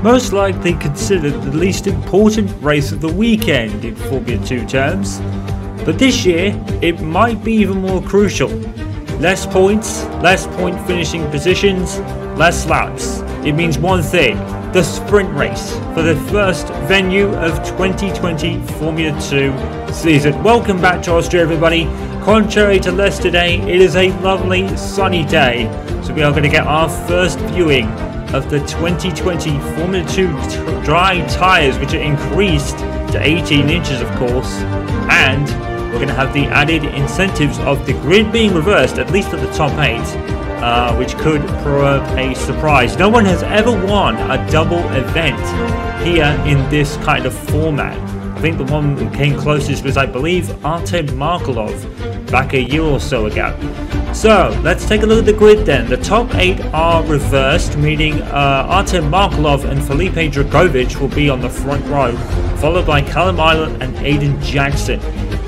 most likely considered the least important race of the weekend in Formula 2 terms. But this year, it might be even more crucial. Less points, less point finishing positions, less laps. It means one thing, the sprint race for the first venue of 2020 Formula 2 season. Welcome back to Austria, everybody. Contrary to yesterday, it is a lovely sunny day, so we are going to get our first viewing of the 2020 Formula 2 dry tyres, which are increased to 18 inches, of course, and we're going to have the added incentives of the grid being reversed, at least at the top 8, which could prove a surprise. No one has ever won a double event here in this kind of format. I think the one that came closest was, I believe, Aiden Jackson back a year or so ago. So let's take a look at the grid then. The top 8 are reversed, meaning Aiden Jackson and Felipe Drugovich will be on the front row, followed by Callum Island and Aiden Jackson.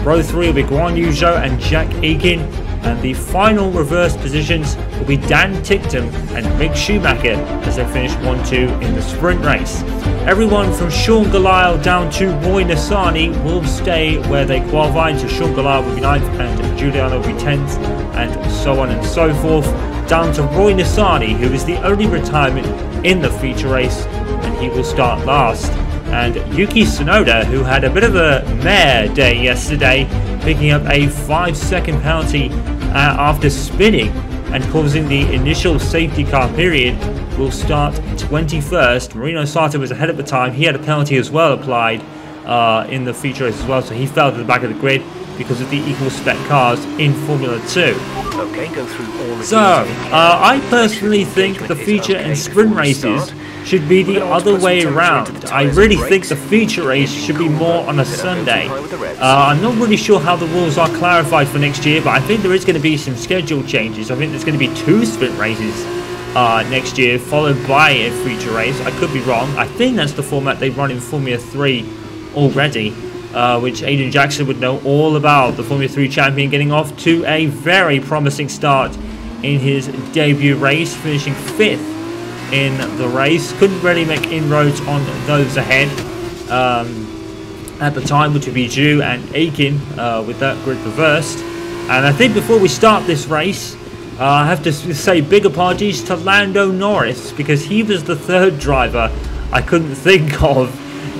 Row 3 will be Guan Yu Zhou and Jack Aiken, and the final reverse positions will be Dan Ticktum and Mick Schumacher as they finish 1-2 in the sprint race. Everyone from Sean Galisle down to Roy Nassani will stay where they qualified, so Sean Galisle will be 9th and Giuliano will be 10th, and so on and so forth, down to Roy Nassani, who is the only retirement in the feature race, and he will start last. And Yuki Tsunoda, who had a bit of a mare day yesterday, picking up a 5-second penalty after spinning and causing the initial safety car period, will start 21st. Marino Sato was ahead at the time. He had a penalty as well applied in the feature race as well, so he fell to the back of the grid because of the equal spec cars in Formula 2. Okay, go through all the so, I personally think the feature and sprint races should be the other way around. I really think the feature race should be more on a Sunday. I'm not really sure how the rules are clarified for next year, but I think there is going to be some schedule changes. I think there's going to be 2 sprint races next year, followed by a feature race. I could be wrong. I think that's the format they run in Formula 3 already, which Aiden Jackson would know all about. The Formula 3 champion getting off to a very promising start in his debut race, finishing 5th in the race. Couldn't really make inroads on those ahead at the time, which would be Zhu and Aiken with that grid reversed. And I think before we start this race, I have to say big apologies to Lando Norris, because he was the 3rd driver I couldn't think of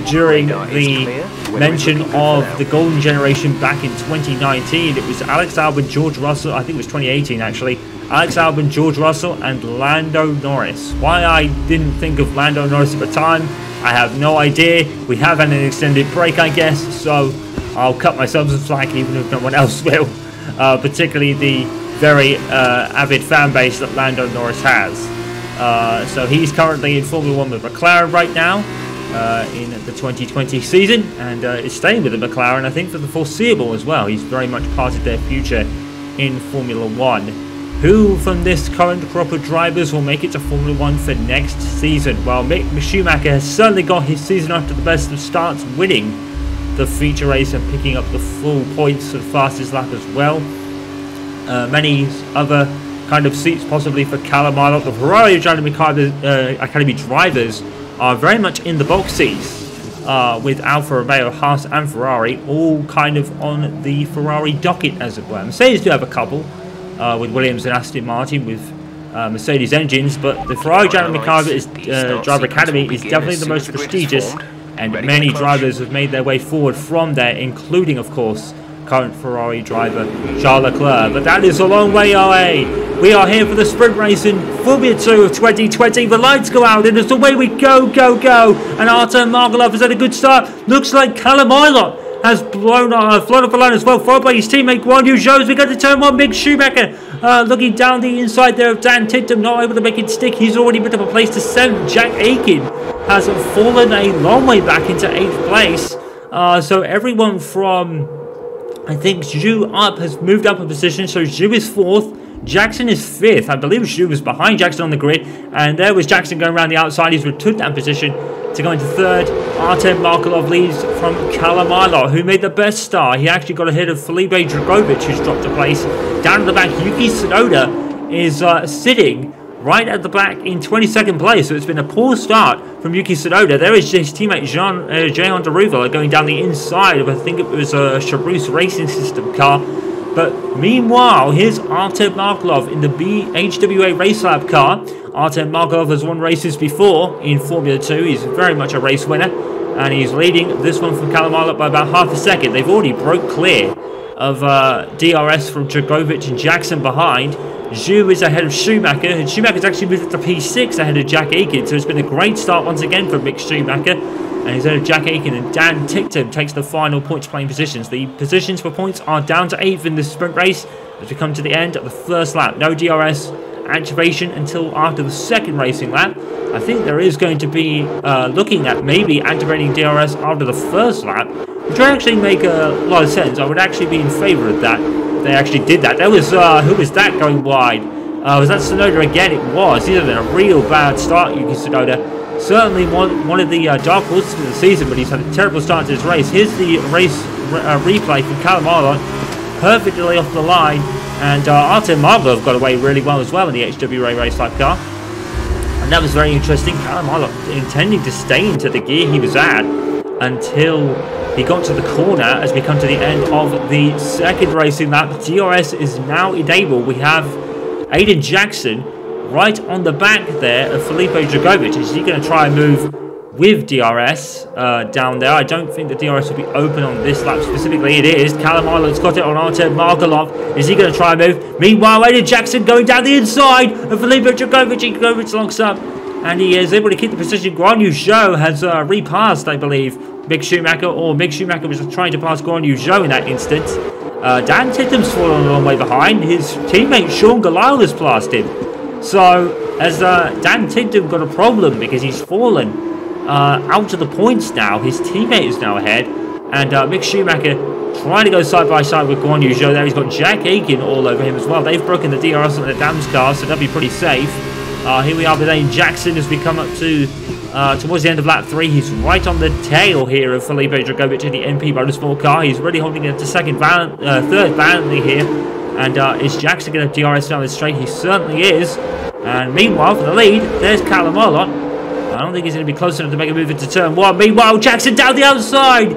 during the mention of the golden generation back in 2019. It was Alex Albon, George Russell, I think it was 2018 actually, Alex Albon, George Russell and Lando Norris. Why I didn't think of Lando Norris at the time, I have no idea. We have had an extended break, I guess, so I'll cut myself some slack even if no one else will, particularly the very avid fan base that Lando Norris has. So he's currently in Formula 1 with McLaren right now in the 2020 season, and is staying with the McLaren, I think, for the foreseeable as well. He's very much part of their future in Formula 1. Who from this current crop of drivers will make it to Formula 1 for next season? Well, Mick Schumacher has certainly got his season off to the best of starts, winning the feature race and picking up the full points for the fastest lap as well. Many other kind of seats possibly for Callum Island. The Ferrari Academy drivers are very much in the box seats with Alfa Romeo, Haas and Ferrari all kind of on the Ferrari docket, as it were. Mercedes do have a couple with Williams and Aston Martin with Mercedes engines, but the Ferrari Driver Academy is definitely the most prestigious, and many drivers have made their way forward from there, including, of course, current Ferrari driver Charles Leclerc. But that is a long way away. We are here for the sprint race in Formula 2 of 2020. The lights go out and it's away we go, go, go. And Aiden Jackson has had a good start. Looks like Callum Island has flown off the line as well, followed by his teammate Guan Yu Zhou. We got to turn 1, Mick Schumacher looking down the inside there of Dan Ticktum, not able to make it stick. He's already put up a place to 7th. Jack Aiken has fallen a long way back into 8th place. So everyone from, I think, Zhu up has moved up a position. So Zhu is 4th. Jackson is 5th. I believe Zhu was behind Jackson on the grid. And there was Jackson going around the outside. He's retook that position to go into 3rd. Aiden Jackson leads from Callum Island, who made the best start. He actually got ahead of Felipe Drugovich, who's dropped a place. Down at the back, Yuki Tsunoda is sitting right at the back in 22nd place. So it's been a poor start from Yuki Tsunoda. There is his teammate Jehan Deruva going down the inside of, I think it was a Chabrus Racing System car. But meanwhile, here's Artem Markelov in the HWA Race Lab car. Artem Markelov has won races before in Formula 2. He's very much a race winner. And he's leading this one from Callum Ilott by about half a second. They've already broke clear of DRS from Dragovic and Jackson behind. Zhu is ahead of Schumacher, and Schumacher's actually moved up to P6 ahead of Jack Aiken. So it's been a great start once again for Mick Schumacher. And he's ahead of Jack Aiken, and Dan Ticktum takes the final points playing positions. The positions for points are down to 8th in this sprint race as we come to the end of the first lap. No DRS activation until after the second racing lap. I think there is going to be looking at maybe activating DRS after the first lap, which would actually make a lot of sense. I would actually be in favour of that if they actually did that. There was, who was that going wide? Was that Tsunoda again? It was. He's had a real bad start, Yuki Tsunoda. Certainly one of the dark horses for the season, but he's had a terrible start to his race. Here's the race replay from Callum Ilott, perfectly off the line. And Artem Markelov got away really well as well in the HWA Race Lab car. And that was very interesting. Callum Ilott intending to stay into the gear he was at until he got to the corner as we come to the end of the second racing lap. DRS is now enabled. We have Aiden Jackson right on the back there of Felipe Dragovic. Is he going to try and move with DRS down there? I don't think the DRS will be open on this lap specifically. It is. Callum Ilott's got it on Artem Markelov. Is he going to try and move? Meanwhile, Aiden Jackson going down the inside of Felipe Dragovic. Dragovic locks up, and he is able to keep the position. Guan Yu Zhou has repassed, I believe, Mick Schumacher, or Mick Schumacher was trying to pass Guan Yu Zhou in that instance. Dan Tittum's fallen a long way behind. His teammate Sean Galal has passed him. So, as Dan Tittum got a problem because he's fallen out of the points now. His teammate is now ahead, and Mick Schumacher trying to go side by side with Guan Yu Zhou there. He's got Jack Aiken all over him as well. They've broken the DRS on the Dam's car, so they'll be pretty safe. Here we are with Aiden Jackson as we come up to towards the end of lap 3. He's right on the tail here of Felipe Dragovic in the MP Motorsport car. He's really holding it to third valiantly here. And is Jackson going to DRS down the straight? He certainly is. And meanwhile, for the lead, there's Callum Ilott. I don't think he's going to be close enough to make a move into turn 1. Meanwhile, Jackson down the outside.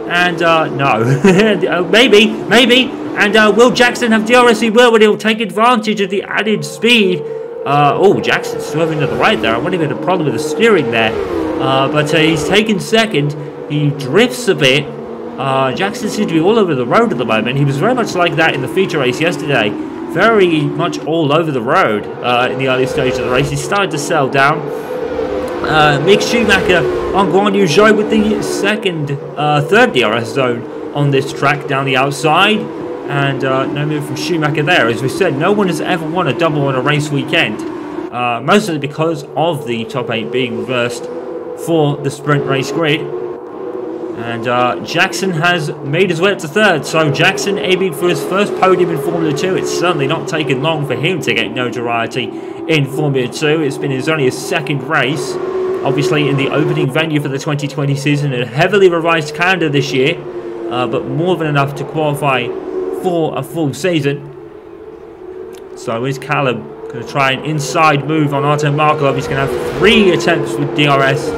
And no, maybe. And will Jackson have DRS? He will, but he'll take advantage of the added speed. Oh, Jackson's swerving to the right there. I wonder if he had a problem with the steering there. But he's taken second. He drifts a bit. Jackson seems to be all over the road at the moment. He was very much like that in the feature race yesterday. Very much all over the road in the early stage of the race. He started to settle down. Mick Schumacher on Guan Yu Zhou with the third DRS zone on this track down the outside. And no move from Schumacher there. As we said, no one has ever won a double on a race weekend. Mostly because of the top 8 being reversed for the sprint race grid. And Jackson has made his way up to third. So Jackson aiming for his first podium in Formula 2. It's certainly not taken long for him to get notoriety in Formula 2. It's been only his second race. Obviously in the opening venue for the 2020 season. A heavily revised calendar this year. But more than enough to qualify for a full season. So is Callum going to try an inside move on Artem Markelov. He's going to have 3 attempts with DRS.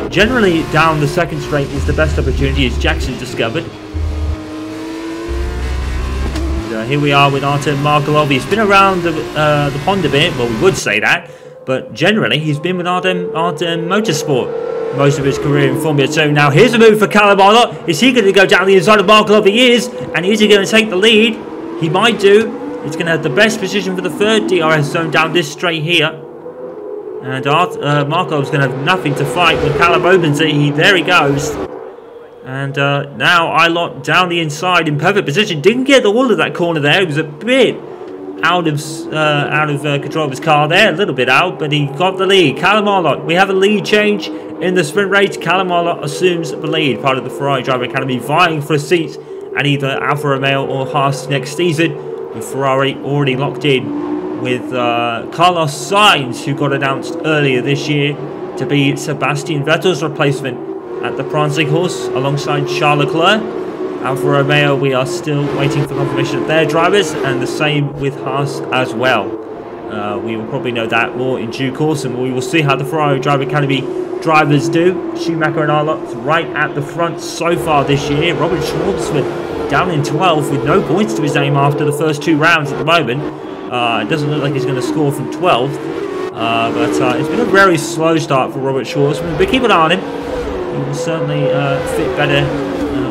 Generally down the second straight is the best opportunity, as Jackson discovered. And, here we are with Artem Markelov. He's been around the pond a bit, well, we would say that, but generally he's been with Artem Motorsport most of his career in Formula 2. Now here's a move for Callum Ilott. Is he going to go down the inside of Markelov? He is. And is he going to take the lead? He might do. He's going to have the best position for the third DRS zone down this straight here. And Markelov's going to have nothing to fight when Callum opens it. There he goes. And now Ilott down the inside in perfect position. Didn't get all of that corner there. It was a bit out of control of his car there. A little bit out, but he got the lead. Callum Ilott. We have a lead change in the sprint race. Callum Ilott assumes the lead. Part of the Ferrari Driver Academy vying for a seat at either Alfa Romeo or Haas next season. With Ferrari already locked in with Carlos Sainz, who got announced earlier this year to be Sebastian Vettel's replacement at the Prancing Horse alongside Charles Leclerc. Alfa Romeo, we are still waiting for confirmation of their drivers, and the same with Haas as well. We will probably know that more in due course, and we will see how the Ferrari Driver Academy drivers do. Schumacher and Arlott right at the front so far this year. Robert Schwartzman down in 12th with no points to his name after the first 2 rounds at the moment. It doesn't look like he's going to score from 12th, but it's been a very slow start for Robert Schwartzman, but keep an eye on him. He will certainly fit better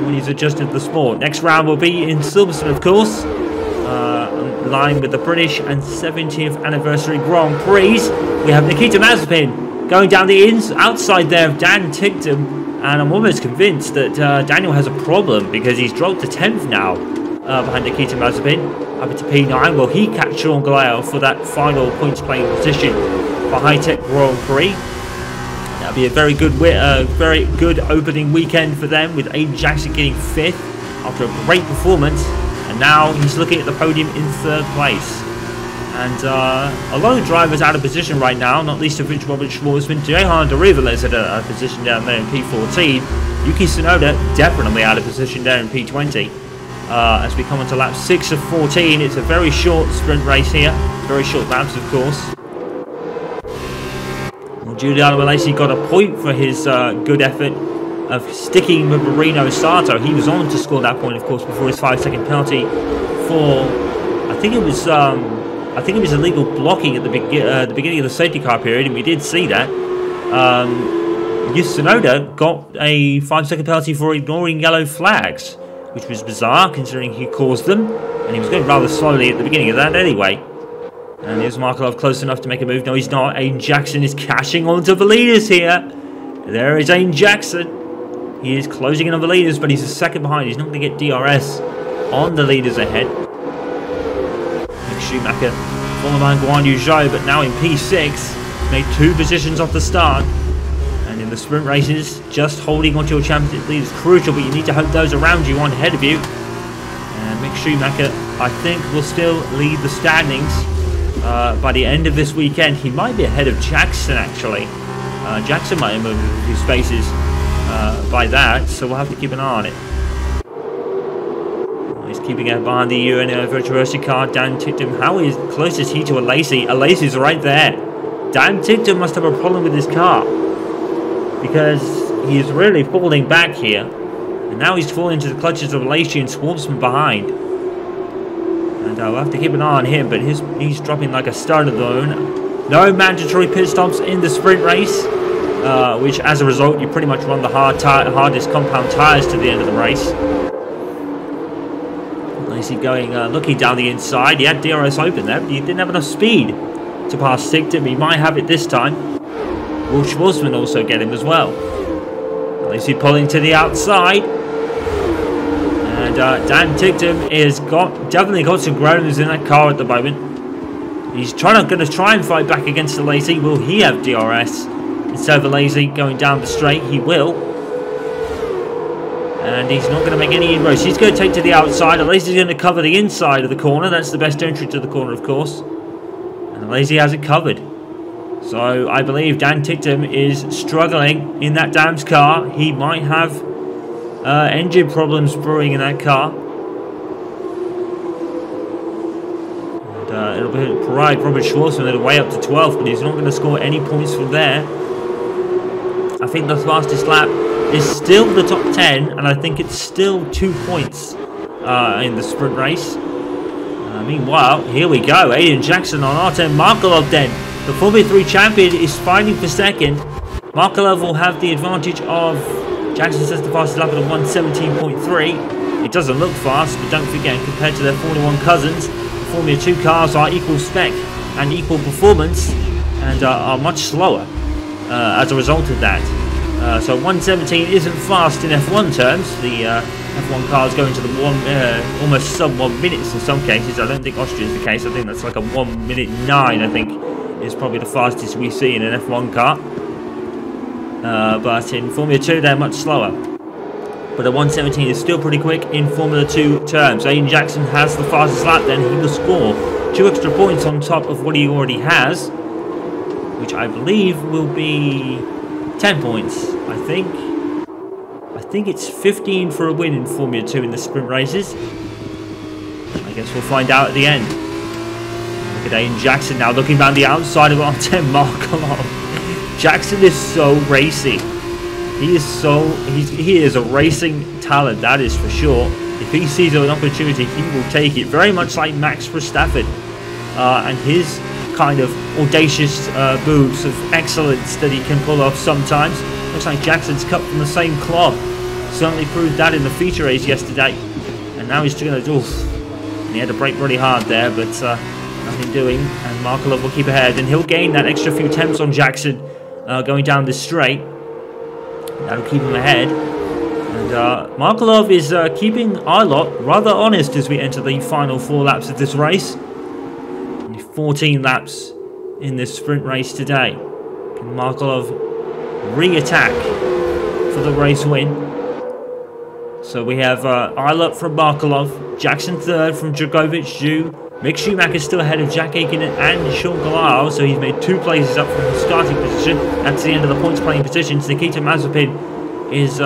when he's adjusted to the sport. Next round will be in Silverstone, of course, in line with the British and 70th anniversary Grand Prix. We have Nikita Mazepin going down the outside there of Dan Ticktum, and I'm almost convinced that Daniel has a problem because he's dropped to 10th now behind Nikita Mazepin. Up to P9. Will he catch Sean Galeo for that final points playing position for Hitech Grand Prix? That'll be a very good opening weekend for them, with Aiden Jackson getting 5th after a great performance, and now he's looking at the podium in 3rd place. And a lot of drivers out of position right now, not least of which Robert Schwartzman. Jehan Derival is at a position down there in P14. Yuki Tsunoda definitely out of position there in P20. As we come onto lap 6 of 14, it's a very short sprint race here, very short laps of course. Well, Giuliano Alesi got a point for his good effort of sticking with Marino Sato. He was on to score that point, of course, before his 5-second penalty for, I think it was illegal blocking at the beginning of the safety car period, and we did see that. Yuki Tsunoda got a 5-second penalty for ignoring yellow flags, which was bizarre considering he caused them, and he was going rather slowly at the beginning of that anyway. And here's Markelov close enough to make a move. No, he's not. Aiden Jackson is cashing onto the leaders here. There is Aiden Jackson. He is closing in on the leaders, but he's a second behind. He's not going to get DRS on the leaders ahead. Mick Schumacher, former behind Guan Yu Zhou, but now in P6. Made 2 positions off the start. In the sprint races, just holding onto your championship lead is crucial, but you need to hope those around you aren't ahead of you. And Mick Schumacher, I think, will still lead the standings by the end of this weekend. He might be ahead of Jackson, actually. Jackson might have moved a few spaces by that, so we'll have to keep an eye on it. He's keeping it behind the UNO Virtuosi car. Dan Ticktum, how close is he to Alesi? Alesi's right there. Dan Ticktum must have a problem with his car, because he is really falling back here, and now he's falling into the clutches of Alesi and Schwartzman behind. And we'll have to keep an eye on him, but he's dropping like a stud of own. No mandatory pit stops in the sprint race, which as a result you pretty much run the hardest compound tyres to the end of the race. Alesi going, looking down the inside. He had DRS open there, but he didn't have enough speed to pass Ticktum. He might have it this time. Will Schwartzman also get him as well? Alesi pulling to the outside. And Dan Ticktum is definitely got some groaners in that car at the moment. He's going to try and fight back against Alesi. Will he have DRS? Instead of Alesi going down the straight, he will. And he's not going to make any inroads. He's going to take to the outside. Alesi's going to cover the inside of the corner. That's the best entry to the corner, of course. And Alesi has it covered. So I believe Dan Ticktum is struggling in that Dam's car. He might have engine problems brewing in that car. And it'll provide Robert Schwartzman way up to 12th, but he's not going to score any points from there. I think the fastest lap is still the top 10, and I think it's still 2 points in the sprint race. Meanwhile, here we go. Aiden Jackson on Artem Markelov then. The Formula 3 champion is fighting for second. Markelov will have the advantage of Jackson says the fastest lap at a 1:17.3. It doesn't look fast, but don't forget, compared to their Formula 1 cousins, the Formula 2 cars are equal spec and equal performance, and are much slower as a result of that. So 1:17 isn't fast in F1 terms. The F1 cars go into the almost sub 1 minutes in some cases. I don't think Austria is the case. I think that's like a 1:09, I think, is probably the fastest we see in an F1 car. But in Formula 2 they're much slower. But a 1:17 is still pretty quick in Formula 2 terms. Aiden Jackson has the fastest lap, then he will score 2 extra points on top of what he already has, which I believe will be 10 points, I think. I think it's 15 for a win in Formula 2 in the sprint races. I guess we'll find out at the end. Look at Aiden Jackson now looking down the outside of Artem Markelov. Jackson is so racy. He is a racing talent, that is for sure. If he sees an opportunity, he will take it. Very much like Max Verstappen and his kind of audacious moves of excellence that he can pull off sometimes. Looks like Jackson's cut from the same cloth. Certainly proved that in the feature race yesterday. And now he's going to do. He had to brake really hard there, but nothing doing. And Markelov will keep ahead, and he'll gain that extra few temps on Jackson going down this straight. That'll keep him ahead. And Markelov is keeping our lot rather honest as we enter the final 4 laps of this race. Only 14 laps in this sprint race today. Can Markelov re-attack for the race win? So we have Eilert from Markelov, Jackson 3rd from Dragovic, Zhu. Mick Schumacher still ahead of Jack Aitken and Sean Galal, so he's made 2 places up from the starting position. That's the end of the points playing positions. Nikita Mazepin is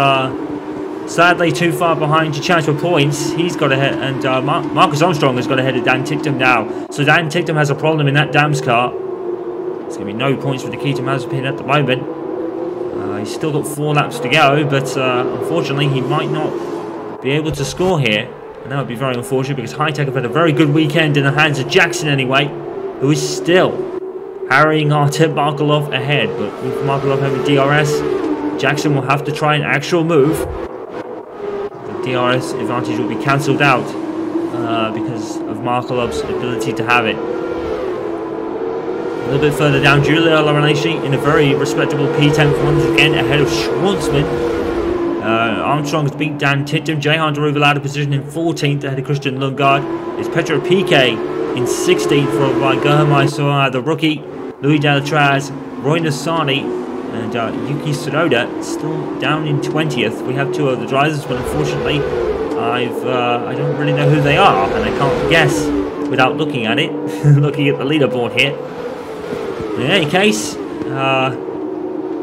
sadly too far behind to challenge for points. He's got ahead, and Marcus Armstrong has got ahead of Dan Ticktum now. So Dan Ticktum has a problem in that Dams car. There's going to be no points for Nikita Mazepin at the moment. He's still got 4 laps to go, but unfortunately he might not be able to score here. And that would be very unfortunate because Hitech have had a very good weekend in the hands of Jackson anyway, who is still harrying Artem Markelov ahead. But with Markelov having DRS, Jackson will have to try an actual move. The DRS advantage will be cancelled out because of Markelov's ability to have it. A little bit further down, Giulio Lorenzi in a very respectable P10 once again ahead of Schwartzman. Armstrong's beat Dan Ticktum. Jehan Deruval out of position in 14th ahead of Christian Lundgaard. It's Petro Piquet in 16th followed by Gerhard Maisora, the rookie, Louis Delatraz, Roy Nassani, and Yuki Tsunoda still down in 20th. We have 2 other drivers, but unfortunately I don't really know who they are, and I can't guess without looking at it. Looking at the leaderboard here. In any case, is that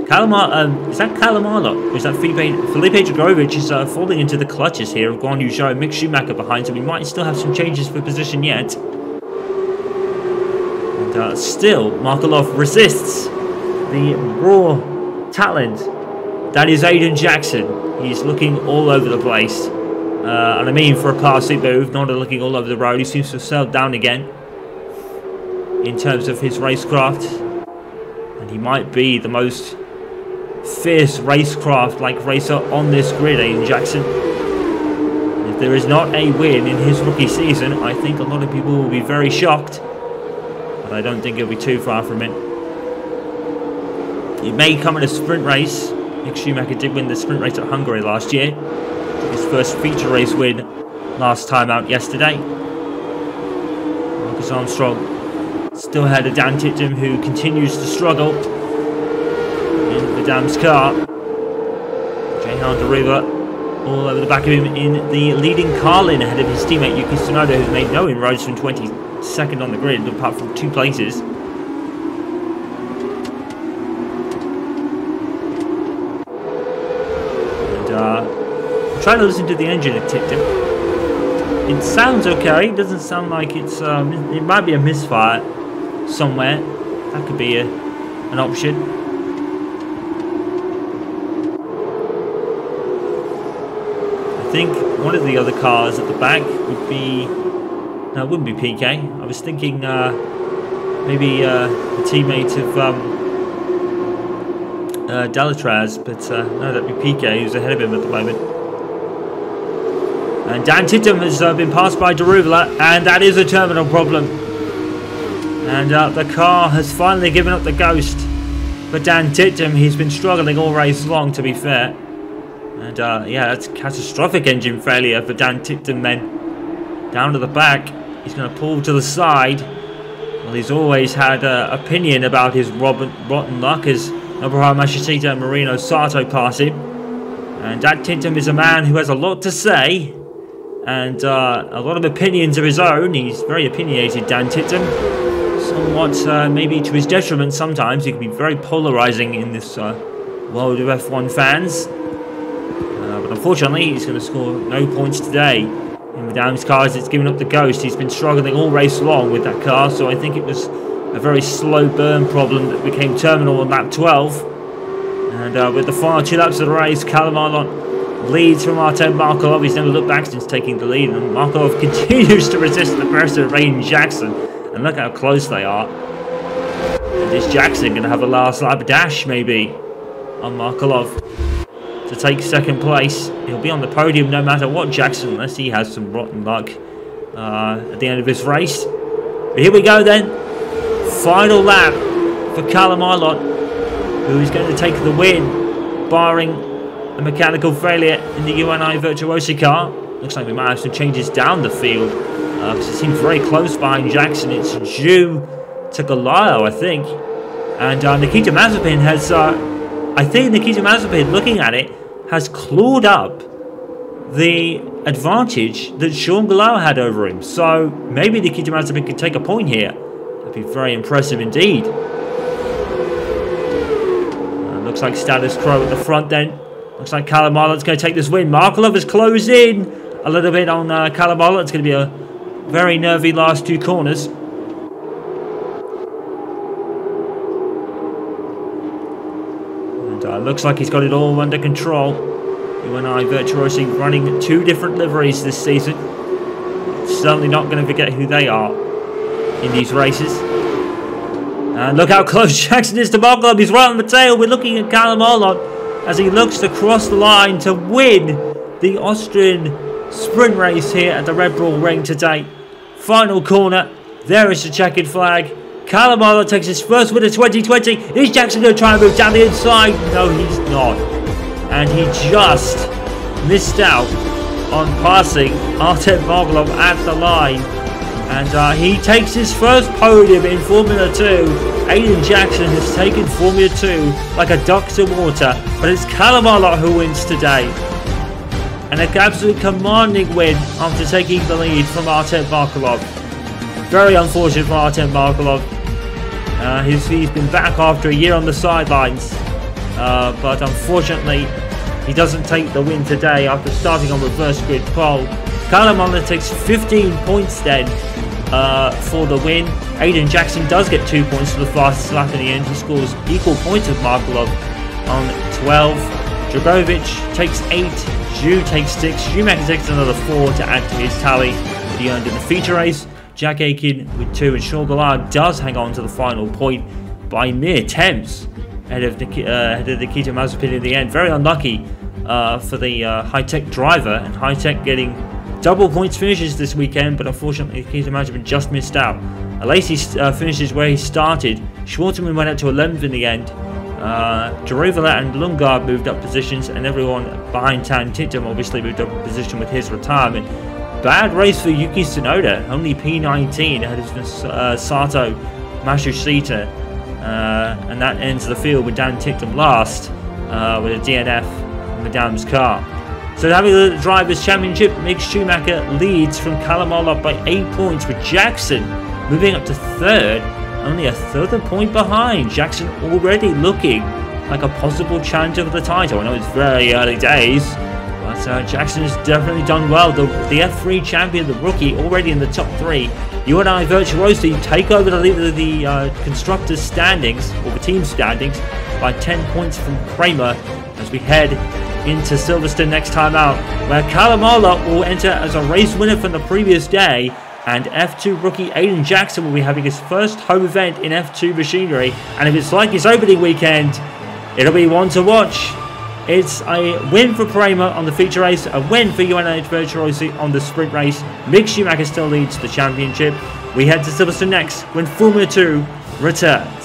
Kalamalo? Or is that Felipe Dragovic is falling into the clutches here of Guan Yu Zhou and Mick Schumacher behind, so we might still have some changes for position yet. And still, Markelov resists the raw talent that is Aiden Jackson. He's looking all over the place. And I mean for a classic move, not looking all over the road. He seems to have settled down again in terms of his racecraft. And he might be the most fierce racecraft-like racer on this grid, Aiden Jackson. If there is not a win in his rookie season, I think a lot of people will be very shocked. But I don't think it'll be too far from it. It may come in a sprint race. Mick Schumacher did win the sprint race at Hungary last year. His first feature race win last time out yesterday. Marcus Armstrong still ahead of Dan Ticktum, who continues to struggle in the Dams car. Jehan Deruva all over the back of him in the leading car lane ahead of his teammate Yuki Tsunoda, who's made no inroads from 22nd on the grid apart from 2 places. And I'm trying to listen to the engine at Ticktum. It sounds okay. It doesn't sound like it's it might be a misfire somewhere. That could be an option. I think one of the other cars at the back would be... No, it wouldn't be PK. I was thinking maybe a teammate of Delatraz, but no, that'd be PK, who's ahead of him at the moment. And Dan Ticktum has been passed by Deruvala, and that is a terminal problem. And the car has finally given up the ghost. But Dan Ticktum, he's been struggling all race long, to be fair. And yeah, that's catastrophic engine failure for Dan Ticktum then. Down to the back, he's going to pull to the side. Well, he's always had an opinion about his rotten luck as Nobuharu Mashishita and Marino Sato pass him. And Dan Ticktum is a man who has a lot to say and a lot of opinions of his own. He's very opinionated, Dan Ticktum. Somewhat maybe to his detriment sometimes. He can be very polarizing in this world of F1 fans. But unfortunately, he's going to score no points today in Madame's car as it's giving up the ghost. He's been struggling all race long with that car, so I think it was a very slow burn problem that became terminal on lap 12. And with the final 2 laps of the race, Callum Arlott leads from Artem Markelov. He's never looked back since taking the lead, and Markelov continues to resist the pressure of Aiden Jackson. And look how close they are. And is Jackson going to have a last lap dash maybe on Markelov to take second place? He'll be on the podium no matter what, Jackson, unless he has some rotten luck at the end of his race. But here we go then. Final lap for Callum Arlott, who is going to take the win, barring a mechanical failure in the UNI Virtuosi car. Looks like we might have some changes down the field, because it seems very close behind Jackson. It's due to Galayo, I think. And Nikita Mazepin has, I think Nikita Mazepin, looking at it, has clawed up the advantage that Sean Galayo had over him. So maybe Nikita Mazepin could take a point here. That'd be very impressive indeed. Looks like status quo at the front then. Looks like Callum Arlott's going to take this win. Markelov has closed in a little bit on Callum Arlott. It's going to be a very nervy last 2 corners. And looks like he's got it all under control. UNI Virtuosi running 2 different liveries this season. Certainly not going to forget who they are in these races. And look how close Jackson is to Markelov. He's right on the tail. We're looking at Callum Arlott as he looks to cross the line to win the Austrian sprint race here at the Red Bull Ring today. Final corner. There is the checkered flag. Callum Arlott takes his first win of 2020. Is Jackson going to try and move down the inside? No, he's not. And he just missed out on passing Artem Markelov at the line. And he takes his first podium in Formula 2. Aiden Jackson has taken Formula 2 like a duck to water. But it's Callum Arlott who wins today. And an absolute commanding win after taking the lead from Artem Markelov. Very unfortunate for Artem Markelov. He's been back after a year on the sidelines. But unfortunately, he doesn't take the win today after starting on reverse grid pole. Callum Arlott takes 15 points then for the win. Aiden Jackson does get 2 points for the fastest lap in the end. He scores equal points with Markelov on 12. Dragovic takes 8. Zhu takes 6. Schumacher takes another 4 to add to his tally that he earned in the feature race. Jack Aiken with 2, and Sean Galayo does hang on to the final point by mere tenths ahead of Nikita Mazepin in the end. Very unlucky for the Hitech driver, and Hitech getting double points finishes this weekend, but unfortunately Nikita Mazepin just missed out. Alesi finishes where he started. Schwartzman went up to 11th in the end. Jeruvalet and Lundgaard moved up positions, and everyone behind Tan Titum obviously moved up a position with his retirement. Bad race for Yuki Tsunoda, only P19 ahead of Sato Matsushita, and that ends the field with Dan Titum last with a DNF in Madame's car. So having the Drivers' Championship, Mick Schumacher leads from Callum Arlott by 8 points, with Jackson moving up to 3rd, only a further point behind. Jackson already looking like a possible challenger for the title. I know it's very early days, but Jackson has definitely done well. The F3 champion, the rookie, already in the top 3. UNI Virtuosi take over the lead of the constructors' standings, or the team standings, by 10 points from Kramer as we head into Silverstone next time out, where Callum Arlott will enter as a race winner from the previous day, and F2 rookie Aiden Jackson will be having his first home event in F2 machinery. And if it's like his opening weekend, it'll be one to watch. It's a win for Kramer on the feature race, a win for UNI Virtuosi on the sprint race. Mick Schumacher still leads the championship. We head to Silverstone next when Formula 2 returns.